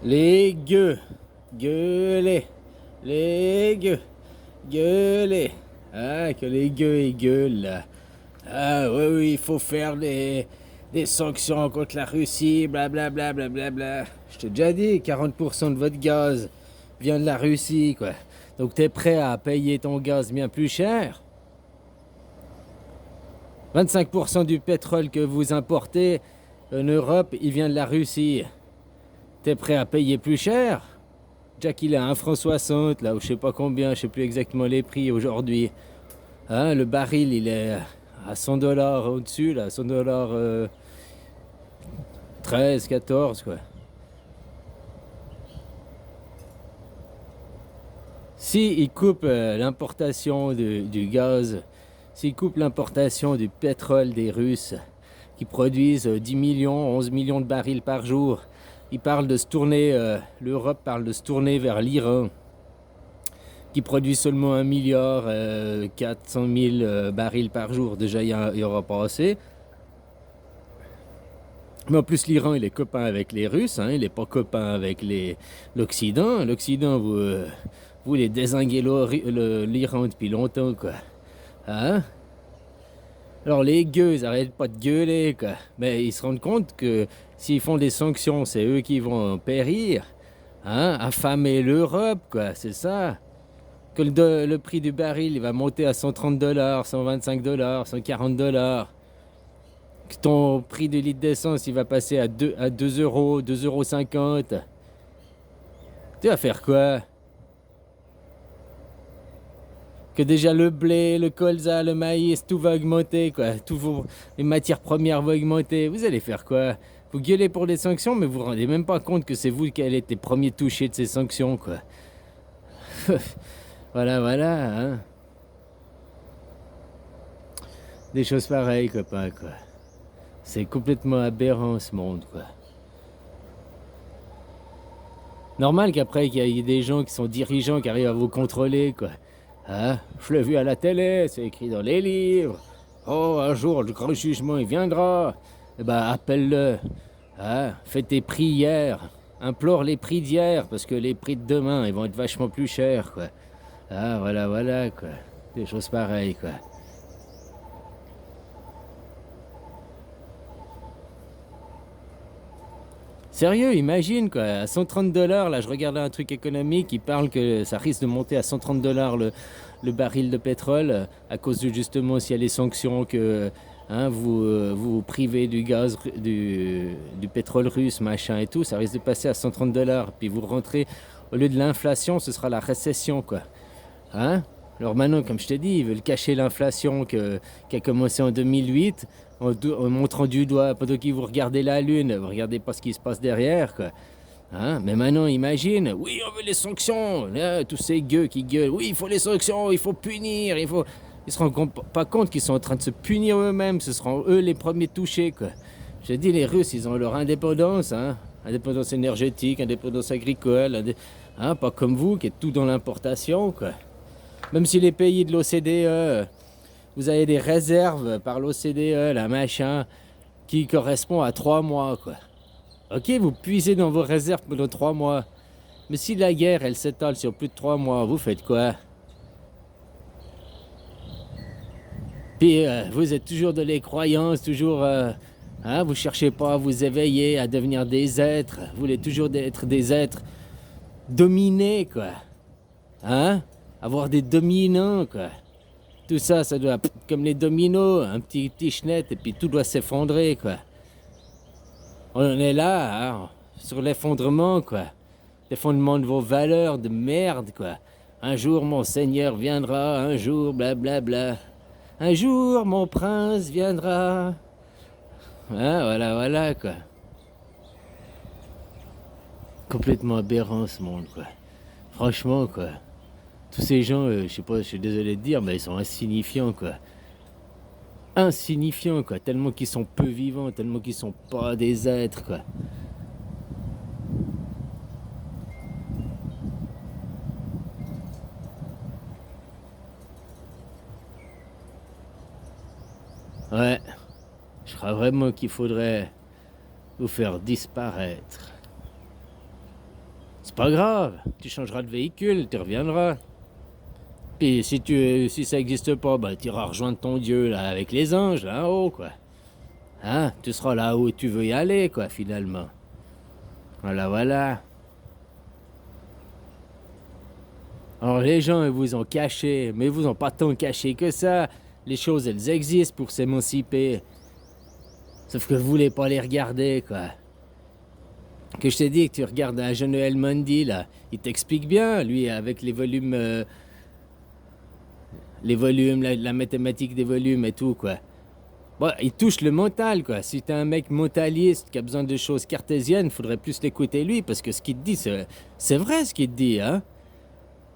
Les gueux, gueulez, les gueux, gueulez. Ah, que les gueux ils gueulent là. Ah, oui, oui, il faut faire des sanctions contre la Russie, blablabla, blablabla. Je t'ai déjà dit, 40% de votre gaz vient de la Russie, quoi. Donc t'es prêt à payer ton gaz bien plus cher? 25% du pétrole que vous importez en Europe, il vient de la Russie. T'es prêt à payer plus cher? Jack, il est à 1,60 là, ou je sais pas combien, je sais plus exactement les prix aujourd'hui. Hein, le baril, il est à 100 dollars au-dessus, là, 100 dollars 13, 14, quoi. Si ils coupent l'importation du gaz, s'ils coupent l'importation du pétrole des Russes, qui produisent 10 millions, 11 millions de barils par jour, ils parlent de se tourner, l'Europe parle de se tourner vers l'Iran, qui produit seulement 1 milliard 400 000 barils par jour. Déjà, il y aura pas assez. Mais en plus, l'Iran, il est copain avec les Russes, hein, il n'est pas copain avec l'Occident. L'Occident, vous les dézinguez l'Iran depuis longtemps, quoi. Hein? Alors les gueux, ils arrêtent pas de gueuler, quoi. Mais ils se rendent compte que s'ils font des sanctions, c'est eux qui vont périr. Hein? Affamer l'Europe, quoi, c'est ça. Que le prix du baril, il va monter à 130 dollars, 125 dollars, 140 dollars. Que ton prix de litre d'essence, il va passer à 2 euros, 2,50 €. Tu vas faire quoi? Que déjà le blé, le colza, le maïs, tout va augmenter, quoi. Les matières premières vont augmenter. Vous allez faire quoi? Vous gueulez pour les sanctions, mais vous vous rendez même pas compte que c'est vous qui allez être les premiers touchés de ces sanctions, quoi. Voilà, voilà, hein. Des choses pareilles, copain, quoi. C'est complètement aberrant, ce monde, quoi. Normal qu'après, qu'il y ait des gens qui sont dirigeants, qui arrivent à vous contrôler, quoi. Hein? Je l'ai vu à la télé, c'est écrit dans les livres. Oh, un jour, le grand jugement, il viendra. Eh ben, appelle-le. Hein? Fais tes prières. Implore les prix d'hier, parce que les prix de demain, ils vont être vachement plus chers, quoi. Ah, voilà, voilà, quoi. Des choses pareilles, quoi. Sérieux, imagine, quoi. À 130 dollars, là, je regardais un truc économique, il parle que ça risque de monter à 130 dollars le baril de pétrole, à cause de justement s'il y a les sanctions que hein, vous privez du gaz, du pétrole russe, machin et tout, ça risque de passer à 130 dollars. Puis vous rentrez, au lieu de l'inflation, ce sera la récession, quoi. Hein? Alors maintenant, comme je t'ai dit, ils veulent cacher l'inflation qui a commencé en 2008 en montrant du doigt pendant que vous regardez la Lune, vous regardez pas ce qui se passe derrière, quoi. Hein? Mais maintenant, imagine, oui, on veut les sanctions. Là, tous ces gueux qui gueulent, oui, il faut les sanctions, il faut punir, il faut... Ils se rendent pas compte qu'ils sont en train de se punir eux-mêmes, ce seront eux les premiers touchés, quoi. Je te dis, les Russes, ils ont leur indépendance, hein. Indépendance énergétique, indépendance agricole, hein, pas comme vous qui êtes tout dans l'importation, quoi. Même si les pays de l'OCDE, vous avez des réserves par l'OCDE, la machin, qui correspond à 3 mois, quoi. Ok, vous puisez dans vos réserves pendant 3 mois. Mais si la guerre, elle s'étale sur plus de 3 mois, vous faites quoi? Puis vous êtes toujours dans les croyances, toujours... hein, vous cherchez pas à vous éveiller, à devenir des êtres. Vous voulez toujours être des êtres dominés, quoi. Hein? Avoir des dominants, quoi. Tout ça, ça doit, comme les dominos, un petit chenette, et puis tout doit s'effondrer, quoi. On en est là, hein, sur l'effondrement, quoi. L'effondrement de vos valeurs de merde, quoi. Un jour, mon seigneur viendra, un jour, blablabla. Un jour, mon prince viendra. Hein, voilà, voilà, quoi. Complètement aberrant, ce monde, quoi. Franchement, quoi. Tous ces gens, je sais pas, je suis désolé de dire, mais ils sont insignifiants, quoi. Insignifiants, quoi. Tellement qu'ils sont peu vivants, tellement qu'ils sont pas des êtres, quoi. Ouais, je crois vraiment qu'il faudrait vous faire disparaître. C'est pas grave, tu changeras de véhicule, tu reviendras. Puis si ça n'existe pas, bah tu iras rejoindre ton Dieu là avec les anges là en haut quoi. Hein? Tu seras là où tu veux y aller quoi finalement. Voilà, voilà. Alors les gens ils vous ont caché, mais ils vous ont pas tant caché que ça. Les choses elles existent pour s'émanciper. Sauf que vous voulez pas les regarder quoi. Que je t'ai dit que tu regardes un jeune Noël Mundy là, il t'explique bien lui avec les volumes, la mathématique des volumes et tout quoi. Bon, il touche le mental, quoi. Si t'es un mec mentaliste qui a besoin de choses cartésiennes, faudrait plus l'écouter lui, parce que ce qu'il te dit, c'est vrai ce qu'il te dit, hein.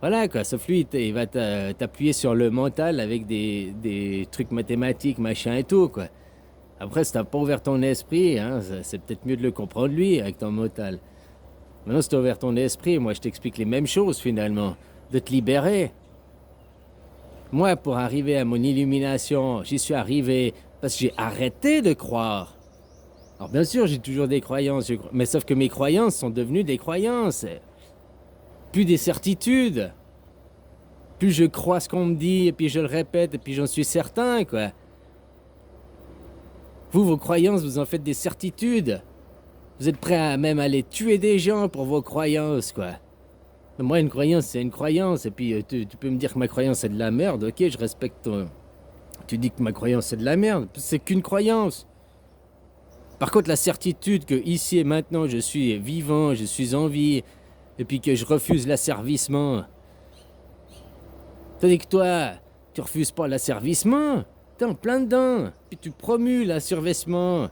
Voilà, quoi. Sauf lui, il va t'appuyer sur le mental avec des trucs mathématiques, machin et tout, quoi. Après, si t'as pas ouvert ton esprit, hein, c'est peut-être mieux de le comprendre lui, avec ton mental. Maintenant, si t'as ouvert ton esprit, moi, je t'explique les mêmes choses, finalement. De te libérer. Moi, pour arriver à mon illumination, j'y suis arrivé parce que j'ai arrêté de croire. Alors bien sûr, j'ai toujours des croyances, mais sauf que mes croyances sont devenues des croyances. Plus des certitudes. Plus je crois ce qu'on me dit, et puis je le répète, et puis j'en suis certain, quoi. Vous, vos croyances, vous en faites des certitudes. Vous êtes prêt à même aller tuer des gens pour vos croyances, quoi. Moi, une croyance, c'est une croyance. Et puis, tu peux me dire que ma croyance, c'est de la merde. Ok, je respecte ton... Tu dis que ma croyance, c'est de la merde. C'est qu'une croyance. Par contre, la certitude que ici et maintenant, je suis vivant, je suis en vie, et puis que je refuse l'asservissement. Tandis que toi, tu refuses pas l'asservissement. T'es en plein dedans. Puis tu promues l'asservissement.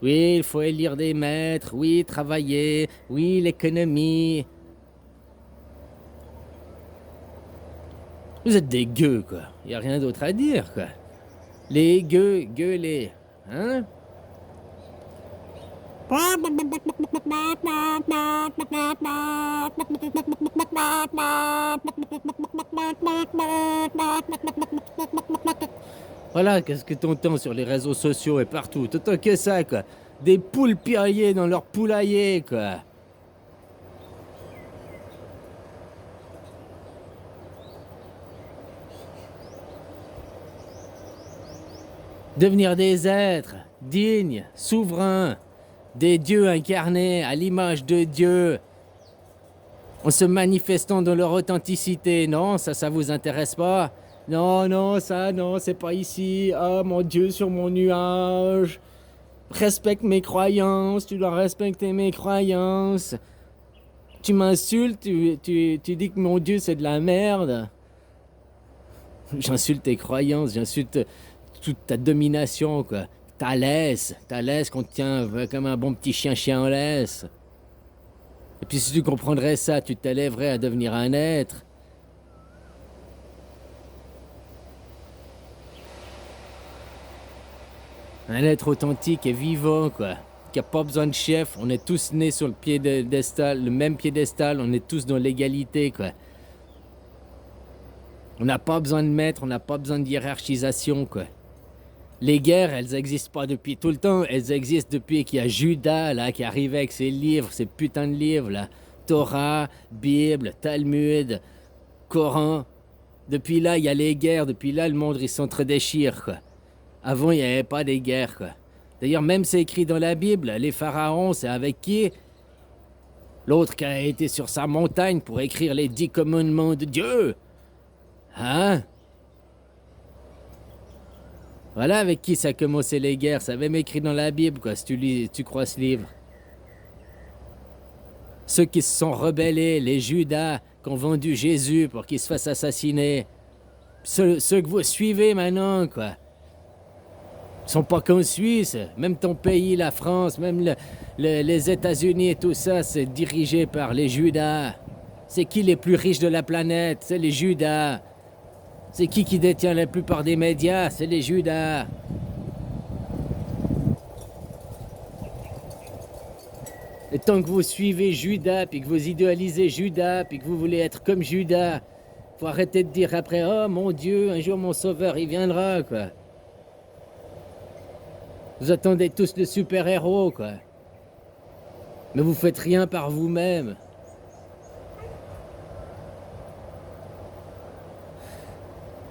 Oui, il faut élire des maîtres. Oui, travailler. Oui, l'économie. Vous êtes des gueux, quoi. Y a rien d'autre à dire, quoi. Les gueux, gueulez. Hein? Voilà, qu'est-ce que t'entends sur les réseaux sociaux et partout. T'entends que ça, quoi. Des poules piraillées dans leur poulailler, quoi. Devenir des êtres dignes, souverains, des dieux incarnés à l'image de Dieu, en se manifestant dans leur authenticité. Non, ça vous intéresse pas? Non, non, ça, non, c'est pas ici. Ah, mon Dieu, sur mon nuage. Respecte mes croyances, tu dois respecter mes croyances. Tu m'insultes, tu dis que mon Dieu, c'est de la merde. J'insulte tes croyances, j'insulte toute ta domination, quoi. Ta laisse qu'on te tient comme un bon petit chien en laisse. Et puis si tu comprendrais ça, tu t'élèverais à devenir un être. Un être authentique et vivant, quoi. Qui a pas besoin de chef. On est tous nés sur le piédestal, le même piédestal. On est tous dans l'égalité, quoi. On n'a pas besoin de maître, on n'a pas besoin de hiérarchisation, quoi. Les guerres, elles existent pas depuis tout le temps. Elles existent depuis qu'il y a Judas, là, qui arrivait avec ses livres, ses putains de livres, là. Torah, Bible, Talmud, Coran. Depuis là, il y a les guerres. Depuis là, le monde, il s'entre-déchire, quoi. Avant, il n'y avait pas des guerres, quoi. D'ailleurs, même c'est écrit dans la Bible, les pharaons, c'est avec qui? L'autre qui a été sur sa montagne pour écrire les 10 commandements de Dieu. Hein? Voilà avec qui ça a commencé les guerres. Ça avait même écrit dans la Bible, quoi, si tu crois ce livre. Ceux qui se sont rebellés, les Judas, qui ont vendu Jésus pour qu'il se fasse assassiner. Ceux que vous suivez maintenant, quoi. Ils sont pas qu'en Suisse. Même ton pays, la France, même les États-Unis et tout ça, c'est dirigé par les Judas. C'est qui les plus riches de la planète? C'est les Judas. C'est qui détient la plupart des médias? C'est les Judas. Et tant que vous suivez Judas, puis que vous idéalisez Judas, puis que vous voulez être comme Judas, faut arrêter de dire après, oh mon Dieu, un jour mon sauveur, il viendra, quoi. Vous attendez tous le super-héros, quoi. Mais vous faites rien par vous-même.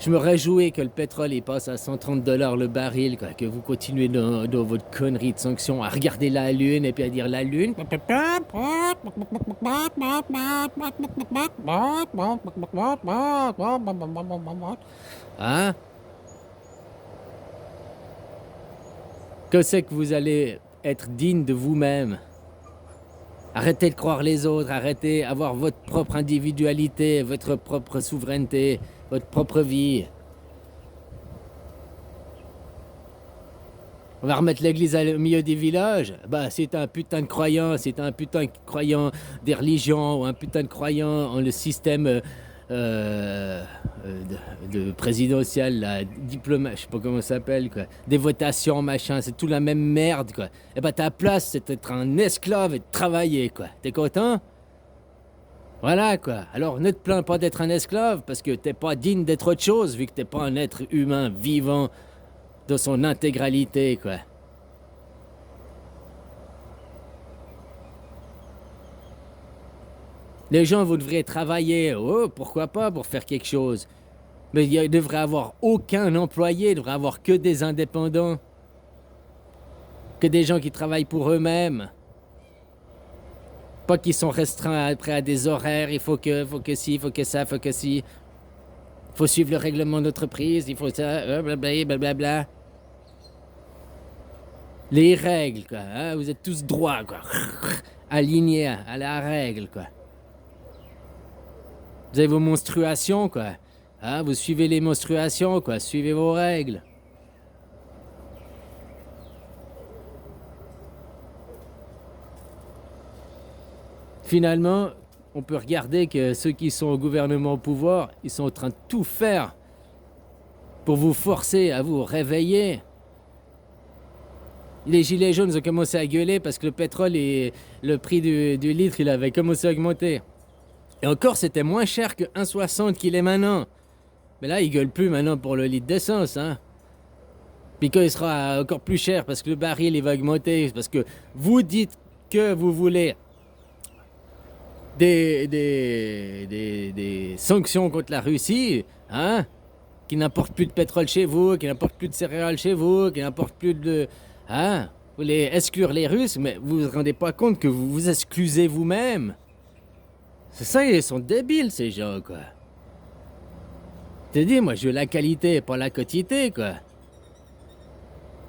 Je me réjouis que le pétrole il passe à 130 dollars le baril, quoi, que vous continuez dans votre connerie de sanctions à regarder la lune et puis à dire la lune. Hein? Que c'est que vous allez être digne de vous-même? Arrêtez de croire les autres, arrêtez d'avoir votre propre individualité, votre propre souveraineté, votre propre vie. On va remettre l'église au milieu des villages. Bah, si t'es un putain de croyant, si t'es un putain de croyant des religions ou un putain de croyant en le système de présidentiel, là, diplomate, je sais pas comment ça s'appelle, quoi. Des votations, machin, c'est tout la même merde, quoi. Et bah, ta place, c'est d'être un esclave et de travailler, quoi. T'es content? Voilà, quoi. Alors, ne te plains pas d'être un esclave parce que t'es pas digne d'être autre chose vu que t'es pas un être humain vivant dans son intégralité, quoi. Les gens, vous devriez travailler, oh, pourquoi pas, pour faire quelque chose. Mais il ne devrait avoir aucun employé, il devrait avoir que des indépendants. Que des gens qui travaillent pour eux-mêmes. Pas qu'ils sont restreints après à des horaires, il faut que ci, il faut que ça, il faut que ci. Il faut suivre le règlement d'entreprise, il faut ça, blablabla, blablabla. Les règles, quoi. Hein, vous êtes tous droits, quoi. Alignés à la règle, quoi. Vous avez vos menstruations, quoi. Hein, vous suivez les menstruations, quoi. Suivez vos règles. Finalement, on peut regarder que ceux qui sont au gouvernement au pouvoir, ils sont en train de tout faire pour vous forcer à vous réveiller. Les gilets jaunes ont commencé à gueuler parce que le pétrole et le prix du litre, il avait commencé à augmenter. Et encore, c'était moins cher que 1,60 qu'il est maintenant. Mais là, ils gueulent plus maintenant pour le litre d'essence, hein. Puis quand il sera encore plus cher parce que le baril, il va augmenter. Parce que vous dites que vous voulez des sanctions contre la Russie, hein, qui n'importe plus de pétrole chez vous, qui n'importe plus de céréales chez vous, qui n'importe plus de... Hein, vous voulez exclure les Russes, mais vous vous rendez pas compte que vous vous exclusez vous-même. C'est ça, ils sont débiles, ces gens, quoi. T'as dit, moi, je veux la qualité, pas la quantité, quoi.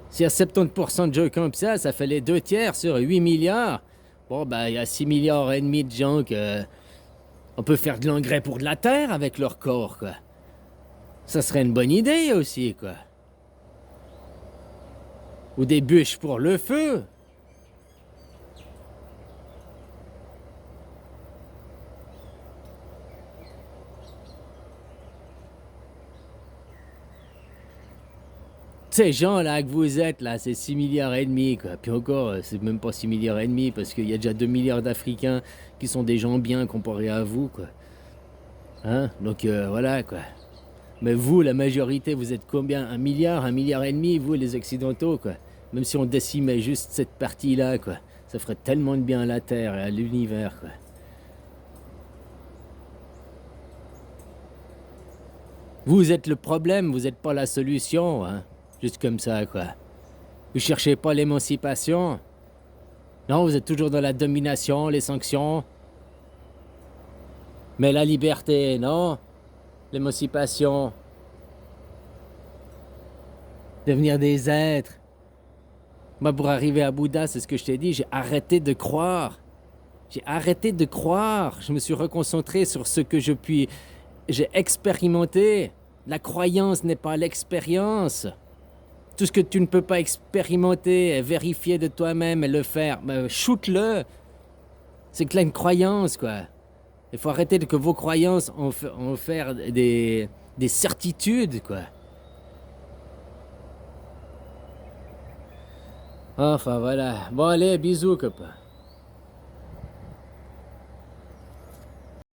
S'il y a 70% de gens comme ça fait les 2 tiers sur 8 milliards. Bon, bah, il y a 6 milliards et demi de gens que... On peut faire de l'engrais pour de la terre avec leur corps, quoi. Ça serait une bonne idée aussi, quoi. Ou des bûches pour le feu. Ces gens-là que vous êtes, là, c'est 6 milliards et demi, quoi. Puis encore, c'est même pas 6 milliards et demi, parce qu'il y a déjà 2 milliards d'Africains qui sont des gens bien comparés à vous, quoi. Hein? Donc, voilà, quoi. Mais vous, la majorité, vous êtes combien? 1 milliard et demi, vous, les Occidentaux, quoi. Même si on décimait juste cette partie-là, quoi. Ça ferait tellement de bien à la Terre et à l'univers, quoi. Vous êtes le problème, vous n'êtes pas la solution, hein. Juste comme ça, quoi. Vous cherchez pas l'émancipation. Non, vous êtes toujours dans la domination, les sanctions. Mais la liberté, non? L'émancipation. Devenir des êtres. Moi, pour arriver à Bouddha, c'est ce que je t'ai dit, j'ai arrêté de croire. J'ai arrêté de croire. Je me suis reconcentré sur ce que j'ai expérimenté. La croyance n'est pas l'expérience. Tout ce que tu ne peux pas expérimenter, vérifier de toi-même et le faire, shoot-le. C'est que là une croyance, quoi. Il faut arrêter que vos croyances en faire des certitudes, quoi. Enfin, voilà. Bon, allez, bisous, copain.